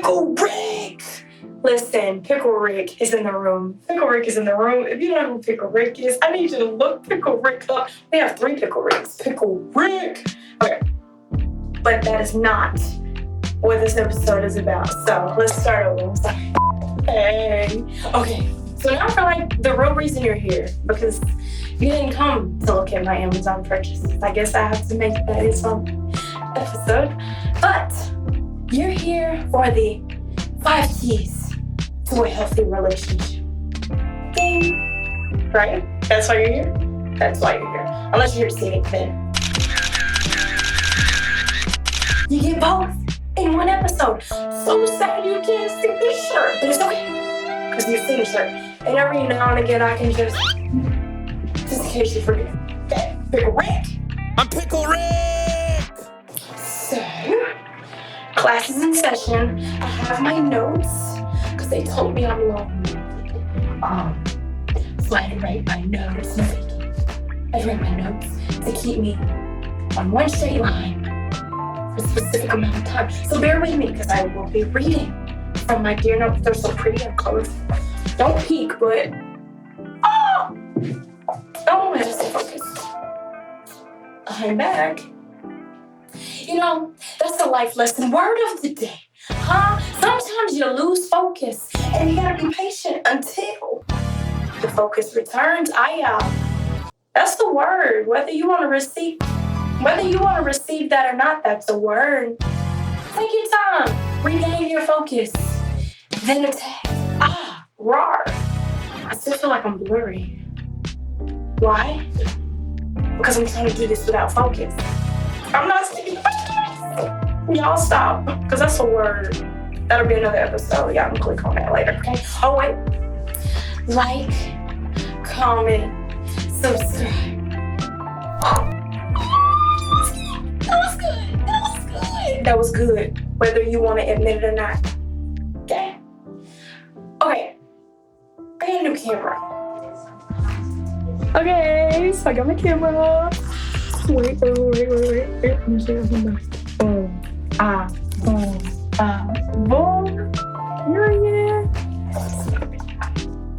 Pickle Rick! Listen, Pickle Rick is in the room. Pickle Rick is in the room. If you don't know who Pickle Rick is, I need you to look Pickle Rick up. We have 3 Pickle Ricks. Pickle Rick! Okay. But that is not what this episode is about. So let's start over. I'm sorry. Hey. Okay. So now for like the real reason you're here, because you didn't come to look at my Amazon purchases. I guess I have to make that its own episode. But you're here for the 5 keys to a healthy relationship. Ding. Right? That's why you're here? That's why you're here. Unless you're here to see it then. You get both in one episode. So sad you can't see this shirt, but it's okay. Because you've seen the shirt. And every now and again I can just in case you forget. Okay, Pickle Rick. I'm Pickle Rick! So, class is in session. I have my notes, because they told me I'm long. So I had to write my notes. I had to write my notes to keep me on one straight line for a specific amount of time. So bear with me, because I will be reading from my dear notes. They're so pretty and colorful. Don't peek, but oh, I have to stay focused. I'm back. You know, that's the life lesson. Word of the day. Sometimes you lose focus, and you gotta be patient until the focus returns. That's the word. Whether you want to receive that or not, that's the word. Take your time. Regain your focus. Then attack. Roar. I still feel like I'm blurry. Why? Because I'm trying to do this without focus. I'm not speaking focus. Y'all stop, because that's a word. That'll be another episode. Y'all can click on that later, okay? Oh, wait. Like, comment, subscribe. That was good, whether you want to admit it or not. Okay? Okay. I got a new camera. Okay, so I got my camera. Wait. Boom. Yeah.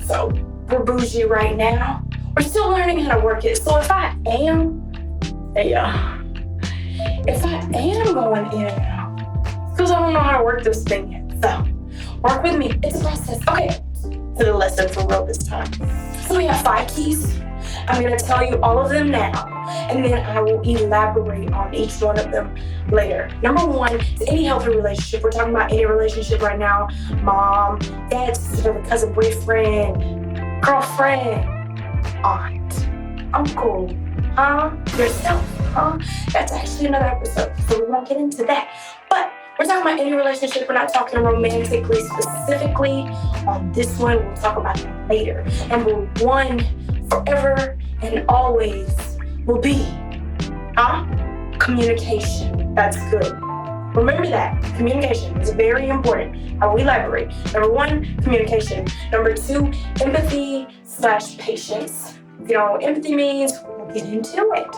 So, we're bougie right now. We're still learning how to work it. So if I am going in and out, because I don't know how to work this thing yet. So, work with me. It's a process. Okay, to the lesson for real this time. So we have 5 keys. I'm going to tell you all of them now, and then I will elaborate on each one of them later. Number 1 is any healthy relationship. We're talking about any relationship right now. Mom, dad, sister, cousin, boyfriend, girlfriend, aunt, uncle, yourself, That's actually another episode, so we won't get into that. But we're talking about any relationship. We're not talking romantically, specifically. On this one, we'll talk about that later. Number 1, forever and always will be, communication. That's good. Remember that. Communication is very important. I will elaborate. Number 1, communication. Number 2, empathy/patience. You know what empathy means? We'll get into it.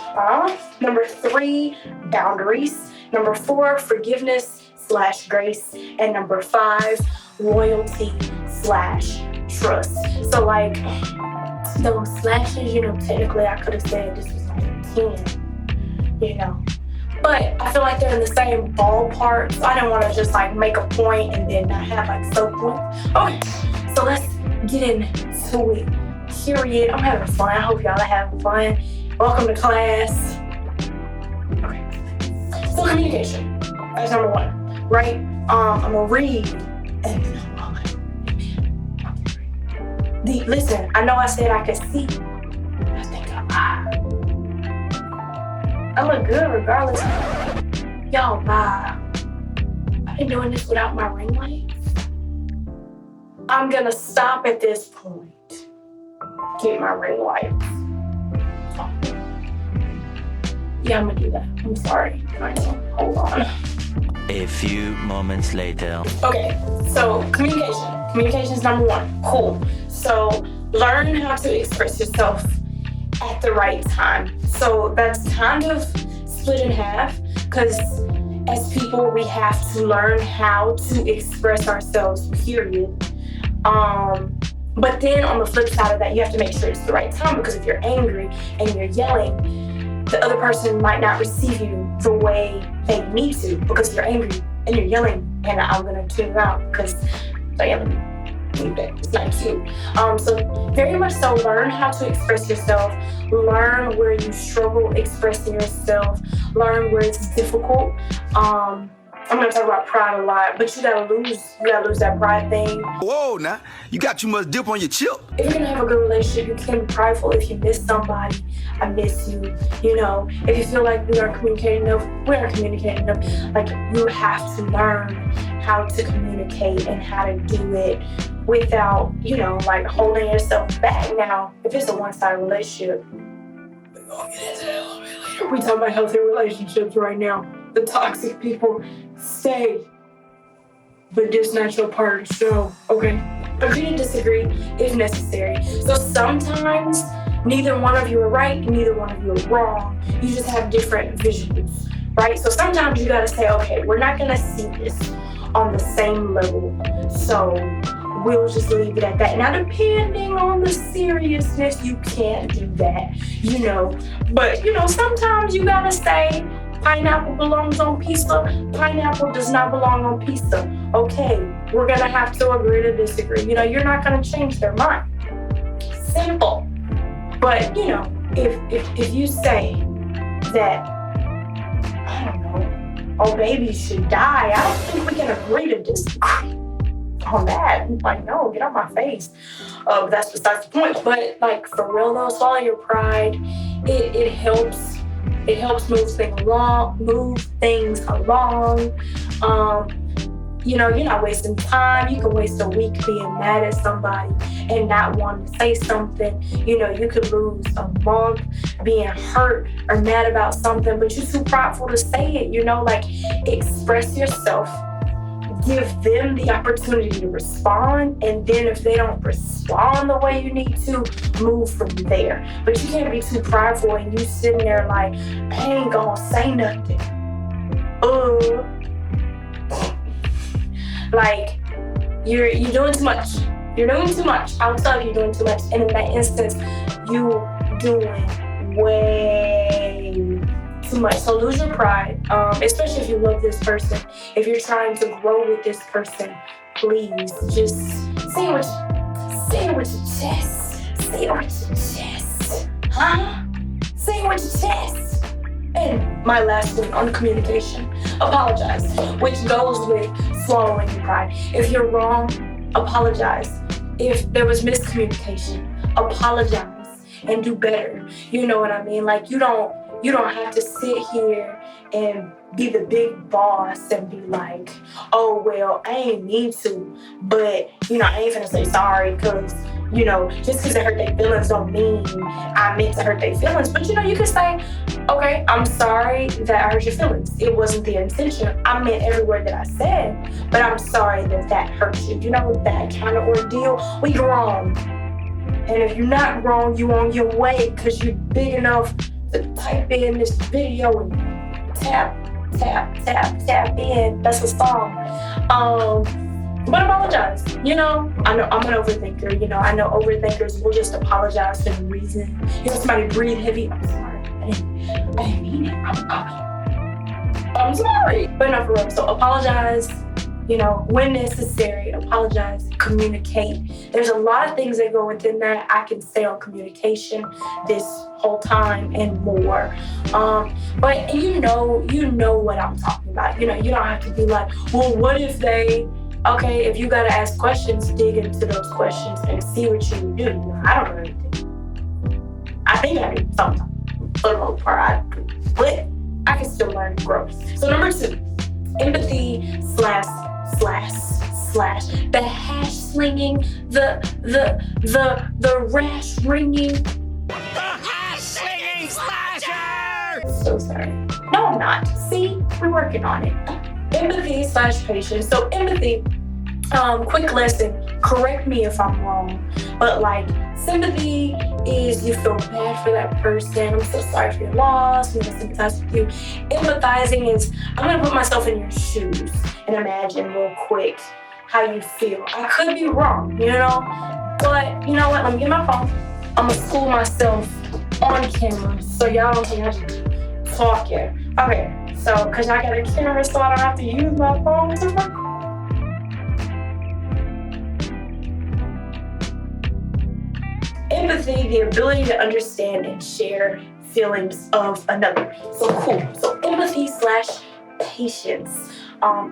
Number 3, boundaries. Number 4, forgiveness/grace. And number 5, loyalty/trust. So like those slashes, technically I could have said this was like 10, But I feel like they're in the same ballpark, so I don't want to just like make a point and then not have like sub-points. Okay, so let's get into it. Period. I'm having fun. I hope y'all are having fun. Welcome to class. Okay. So communication. That's number 1, right? I'm gonna read and then listen, I know I said I could see. I think I look good regardless. Y'all, I've been doing this without my ring light. I'm gonna stop at this point. Get my ring light. Yeah, I'm gonna do that. I'm sorry. Hold on. A few moments later. Okay, so communication. Communication is number 1. Cool. So learn how to express yourself at the right time. So that's kind of split in half, because as people people, we have to learn how to express ourselves, period. But then on the flip side of that, you have to make sure it's the right time, because if you're angry and you're yelling, the other person might not receive you the way they need to, because you're angry and you're yelling, and I'm gonna tune you out because they're yelling. It's not cute. So very much so, learn how to express yourself. Learn where you struggle expressing yourself. Learn where it's difficult. I'm gonna talk about pride a lot, but you gotta lose that pride thing. Whoa, now you got too much dip on your chip. If you're gonna have a good relationship, you can't be prideful. If you miss somebody, I miss you. If you feel like we aren't communicating enough, we aren't communicating enough. Like, you have to learn how to communicate and how to do it without, like holding yourself back. Now, if it's a one-sided relationship, we're gonna get into that a little bit later. We talk about healthy relationships right now. The toxic people stay, but this not your part of the show, okay? Agree to disagree if necessary. So sometimes neither one of you are right, neither one of you are wrong. You just have different visions, right? So sometimes you gotta say, okay, we're not gonna see this on the same level, so we'll just leave it at that. Now, depending on the seriousness, you can't do that, But, sometimes you gotta say, pineapple belongs on pizza. Pineapple does not belong on pizza. Okay, we're gonna have to agree to disagree. You're not gonna change their mind. Simple. But, if you say that, I don't know, oh, baby should die, I don't think we can agree to disagree on that. Like, no, get out my face. That's besides the point. But, like, for real though, swallow your pride. It helps. It helps move things along. You're not wasting time. You can waste a week being mad at somebody and not wanting to say something. You could lose a month being hurt or mad about something, but you're too prideful to say it. Like, express yourself. Give them the opportunity to respond, and then if they don't respond the way you need to, move from there. But you can't be too prideful and you sitting there like, I ain't gonna say nothing. Like, you're doing too much. You're doing too much. I'll tell you, you're doing too much. And in that instance, you doing way too much. So lose your pride, especially if you love this person. If you're trying to grow with this person, please just say it with your chest. Say it with your chest. Huh? Say it with your chest. And my last thing on communication, apologize, which goes with swallowing your pride. If you're wrong, apologize. If there was miscommunication, apologize and do better. You know what I mean? Like, you don't have to sit here and be the big boss and be like, oh, well, I ain't need to, but, I ain't finna say sorry because, just because it hurt their feelings don't mean I meant to hurt their feelings. But, you can say, okay, I'm sorry that I hurt your feelings. It wasn't the intention. I meant every word that I said, but I'm sorry that hurt you. That kind of ordeal, we grown. And if you're not grown, you on your way because you're big enough to type in this video and tap in. That's a song. But apologize. I know I'm an overthinker. I know overthinkers will just apologize for no reason. Somebody breathe heavy. I'm sorry. I didn't mean it. I'm sorry. But no, for real. So apologize. When necessary, apologize, communicate. There's a lot of things that go within that. I can say on communication this whole time and more. But you know what I'm talking about. You don't have to be like, well, what if they, okay, if you gotta ask questions, dig into those questions and see what you do. I don't know anything. I think I do sometimes. For the most part, but I can still learn and grow. So number 2, empathy / the hash slinging, the rash ringing. The hash slinging slasher! So sorry. No, I'm not. See, we're working on it. Empathy / patience. So empathy, quick lesson, correct me if I'm wrong, but like Sympathy is you feel bad for that person. I'm so sorry for your loss. I'm gonna sympathize with you. Empathizing is I'm gonna put myself in your shoes and imagine real quick how you feel. I could be wrong, but you know what? Let me get my phone. I'm gonna school myself on camera so y'all don't think I just talking. Okay, so because I got a camera so I don't have to use my phone to record. Empathy, the ability to understand and share feelings of another. So cool. So empathy / patience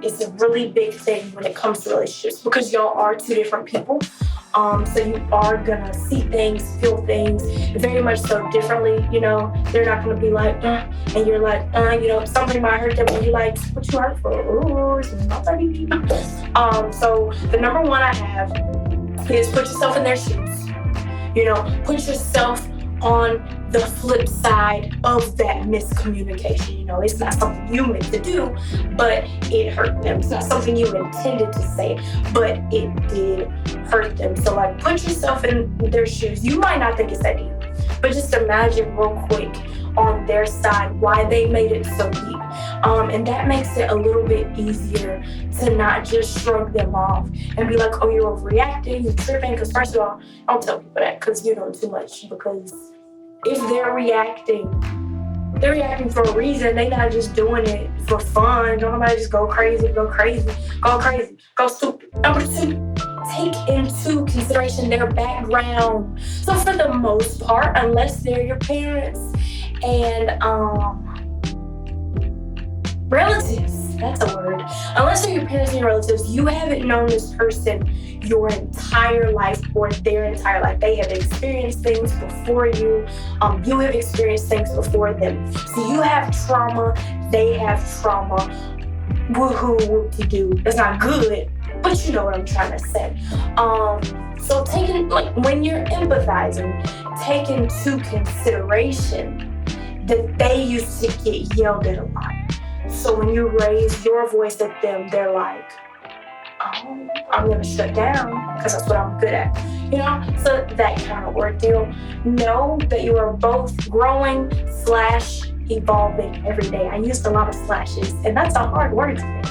is a really big thing when it comes to relationships because y'all are two different people. So you are gonna see things, feel things very much so differently. They're not gonna be like, and you're like, something might hurt them, and you're like, what you hurt for? Ooh, it's nothing. So the number one I have is put yourself in their shoes. Put yourself on the flip side of that miscommunication. It's not something you meant to do, but it hurt them. It's not something you intended to say, but it did hurt them. So put yourself in their shoes. You might not think it's that deep, but just imagine real quick on their side why they made it so deep. And that makes it a little bit easier to not just shrug them off and be like, oh, you're overreacting, you're tripping. Because first of all, I don't tell people that because you know too much. Because if they're reacting for a reason. They're not just doing it for fun. Don't nobody just go crazy, go stupid. Number two, take into consideration their background. So for the most part, unless they're your parents and relatives, that's a word. Unless they're your parents and your relatives, you haven't known this person your entire life or their entire life. They have experienced things before you. You have experienced things before them. So you have trauma, they have trauma. Woohoo, whoop-de-doo. It's not good, but you know what I'm trying to say. So when you're empathizing, take into consideration that they used to get yelled at a lot. So when you raise your voice at them, they're like, oh, I'm gonna shut down because that's what I'm good at. So that kind of ordeal. Know that you are both growing / evolving every day. I used a lot of slashes, and that's a hard word to me.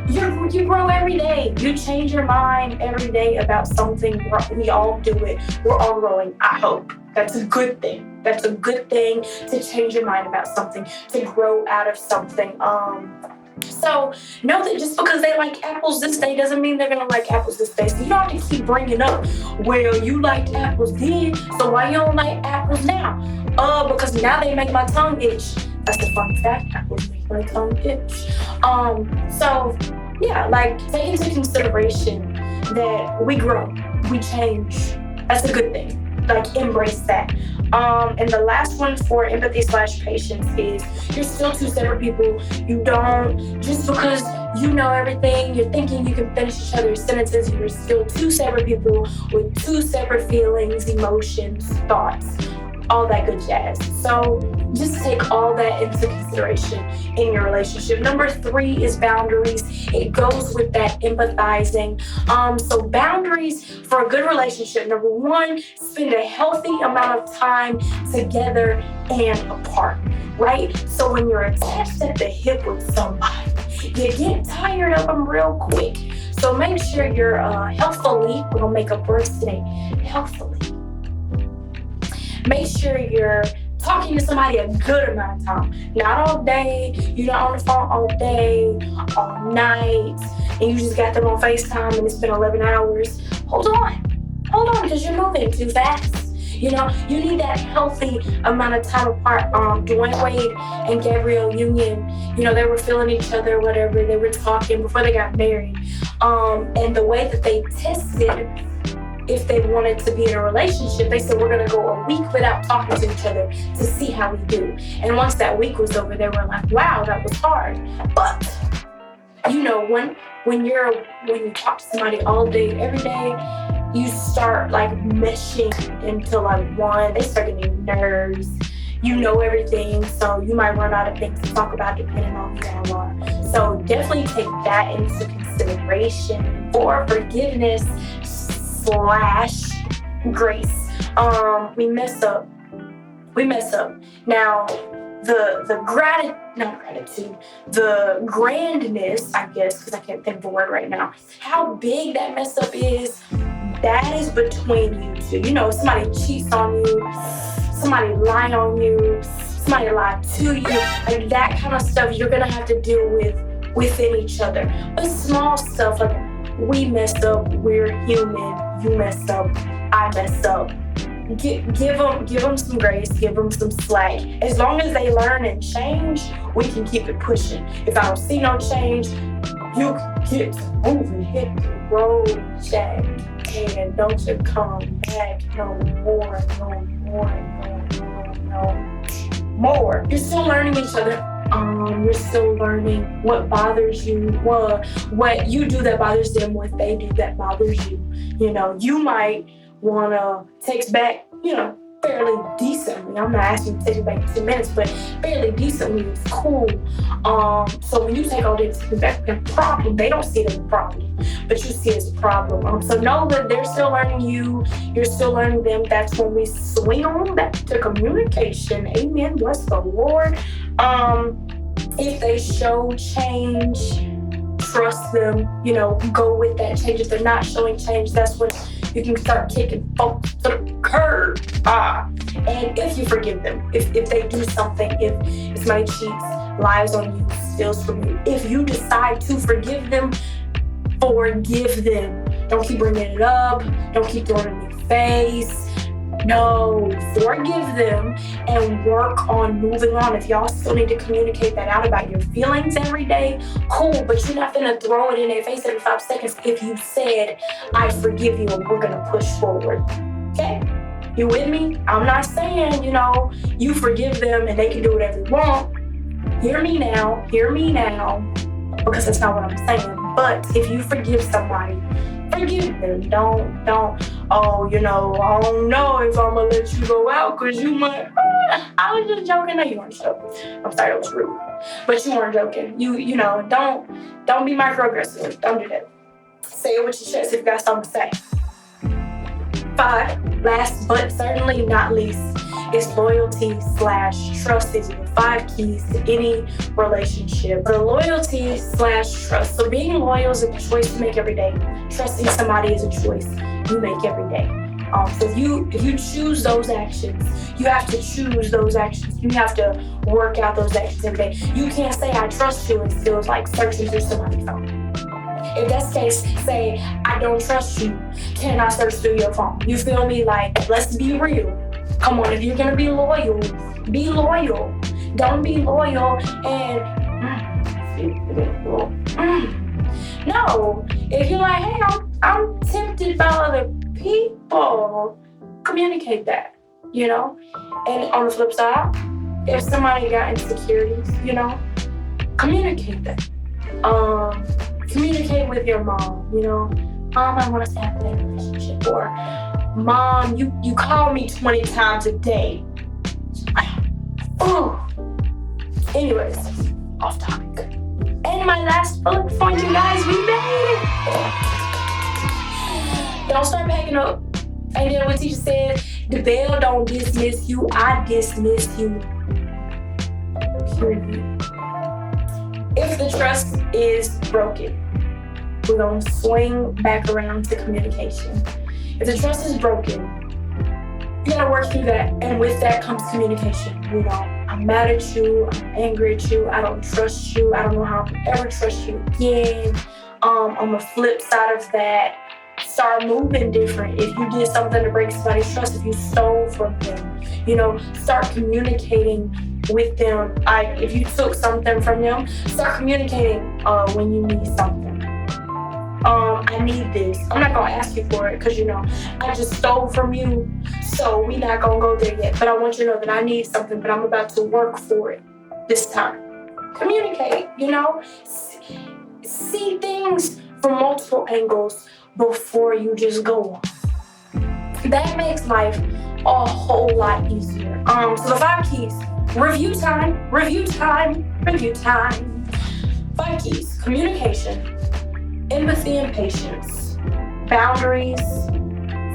You grow every day. You change your mind every day about something. We all do it. We're all growing, I hope. That's a good thing. That's a good thing to change your mind about something, to grow out of something. So know that just because they like apples this day doesn't mean they're gonna like apples this day. So you don't have to keep bringing up, well, you liked apples then, so why you don't like apples now? Because now they make my tongue itch. That's the fun fact. Apples make my tongue itch. So yeah, take into consideration that we grow, we change. That's a good thing. Embrace that. And the last one for empathy / patience is you're still two separate people. You don't, just because you know everything, you're thinking you can finish each other's sentences, you're still two separate people with two separate feelings, emotions, thoughts, all that good jazz. So just take all that into consideration in your relationship. Number 3 is boundaries. It goes with that empathizing. So boundaries for a good relationship. Number 1, spend a healthy amount of time together and apart, right? So when you're attached at the hip with somebody, you get tired of them real quick. So make sure you're healthfully, we're gonna make up words today, healthfully. Make sure you're talking to somebody a good amount of time. Not all day, you're not on the phone all day, all night, and you just got them on FaceTime and it's been 11 hours. Hold on, because you're moving too fast. You need that healthy amount of time apart. Dwayne Wade and Gabrielle Union, they were feeling each other, whatever. They were talking before they got married. And the way that they tested if they wanted to be in a relationship, they said, we're going to go a week without talking to each other to see how we do. And once that week was over, they were like, wow, that was hard. But, when you talk to somebody all day, every day, you start meshing into one. They start getting nerves. You know everything, so you might run out of things to talk about depending on who you are. So definitely take that into consideration for forgiveness / grace. We mess up. Now, the gratitude, the grandness, I guess, because I can't think of a word right now, how big that mess up is, that is between you two. You know, somebody cheats on you, somebody lie on you, somebody lied to you, like that kind of stuff you're gonna have to deal with within each other. But small stuff like we messed up, we're human, you messed up, I messed up. Give them some grace, give them some slack. As long as they learn and change, we can keep it pushing. If I don't see no change, you can get to moving, hit the road, Jack, and don't you come back no more. You're still learning each other. You're still learning what bothers you, what you do that bothers them, what they do that bothers you. You know, you might want to text back, you know, fairly decently. I'm not asking you to text back in 2 minutes, but fairly decently is cool. So when you take all this back, a problem, they don't see it as a problem, but you see it as a problem. So know that they're still learning you, you're still learning them. That's when we swing on back to communication. Amen. Bless the Lord. If they show change, trust them, you know, go with that change. If they're not showing change, that's when you can start kicking folks to the curb. And if you forgive them, if they do something, if somebody cheats, lies on you, steals from you, if you decide to forgive them, forgive them. Don't keep bringing it up. Don't keep throwing it in your face. No, forgive them and work on moving on. If y'all still need to communicate that out about your feelings every day, cool, but you're not gonna throw it in their face every 5 seconds if you said, I forgive you, and we're gonna push forward. Okay? You with me? I'm not saying, you know, you forgive them and they can do whatever they want. Hear me now, because that's not what I'm saying. But if you forgive somebody, forgive them. Don't, oh, you know, I don't know if I'm gonna let you go out because you might, I was just joking. No, you weren't joking. I'm sorry, it was rude. But you weren't joking. You know, don't be microaggressive. Don't do that. Say it with your chest if you got something to say. 5, last but certainly not least, is loyalty/trust. These are the 5 keys to any relationship. The loyalty/trust. So being loyal is a choice you make every day. Trusting somebody is a choice you make every day. So if you choose those actions, you have to choose those actions. You have to work out those actions every day. You can't say I trust you and still like searching through somebody's phone. If that's the case, say I don't trust you. Can I search through your phone? You feel me? Like, let's be real. Come on, if you're gonna be loyal, be loyal. Don't be loyal and no. If you're like, hey, I'm tempted by other people, communicate that, you know? And on the flip side, if somebody got insecurities, you know, communicate that. Communicate with your mom, you know? Mom, I want us to have a relationship. Or, Mom, you call me 20 times a day. Oh. Anyways, off topic. And my last bullet point, you guys, we made it. Don't start packing up. And then what teacher said, the bell don't dismiss you, I dismiss you. Period. If the trust is broken, we're gonna swing back around to communication. If the trust is broken, you gotta work through that, and with that comes communication. You know, I'm mad at you, I'm angry at you, I don't trust you, I don't know how I can ever trust you again. On the flip side of that, start moving different. If you did something to break somebody's trust, if you stole from them, you know, start communicating with them. If you took something from them, start communicating when you need something. I need this. I'm not gonna ask you for it because, you know, I just stole from you, so we're not gonna go there yet. But I want you to know that I need something, but I'm about to work for it this time. Communicate, you know? See things from multiple angles before you just go on. That makes life a whole lot easier. So the 5 keys. Review time. 5 keys. Communication, empathy and patience, boundaries,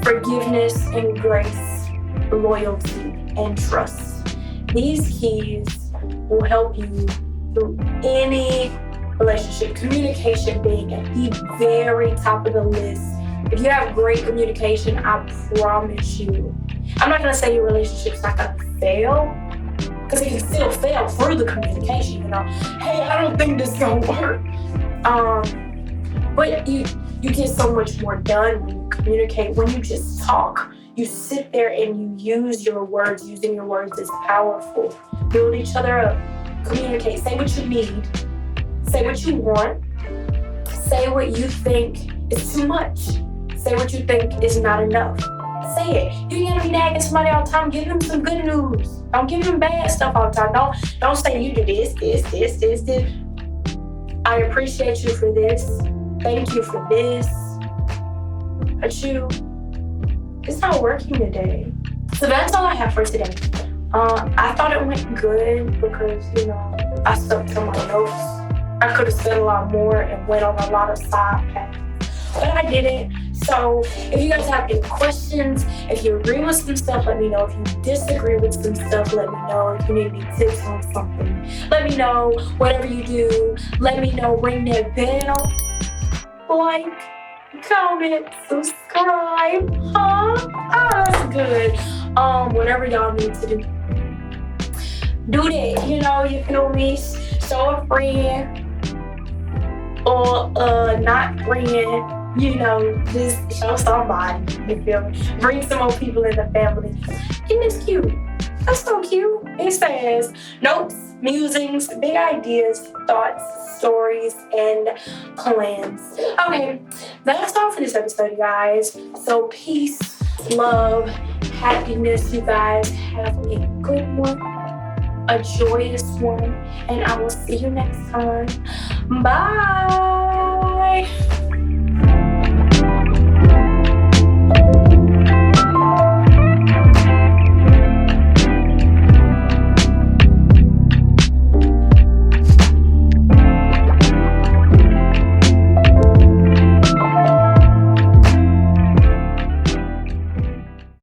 forgiveness and grace, loyalty and trust. These keys will help you through any relationship. Communication being at the very top of the list. If you have great communication, I promise you, I'm not gonna say your relationship's not gonna fail, because it can still fail through the communication, Hey, I don't think this is gonna work. But you get so much more done when you communicate, when you just talk. You sit there and you use your words. Using your words is powerful. Build each other up. Communicate. Say what you need. Say what you want. Say what you think is too much. Say what you think is not enough. Say it. You ain't gonna be nagging somebody all the time. Give them some good news. Don't give them bad stuff all the time. Don't say you do this. I appreciate you for this. Thank you for this. But it's not working today. So that's all I have for today. I thought it went good because, I stuck to my notes. I could have said a lot more and went on a lot of side paths, but I didn't. So if you guys have any questions, if you agree with some stuff, let me know. If you disagree with some stuff, let me know. If you need any tips on something, let me know. Whatever you do, let me know. Ring that bell. Like, comment, subscribe. That's good. Whatever y'all need to do that. You feel me? Show a friend or not friend. Just show somebody. You feel me? Bring some more people in the family. And it's cute. That's so cute. It says notes, musings, big ideas, thoughts, stories, and plans. Okay, that's all for this episode, you guys. So peace, love, happiness. You guys have a good one, a joyous one, and I will see you next time. Bye.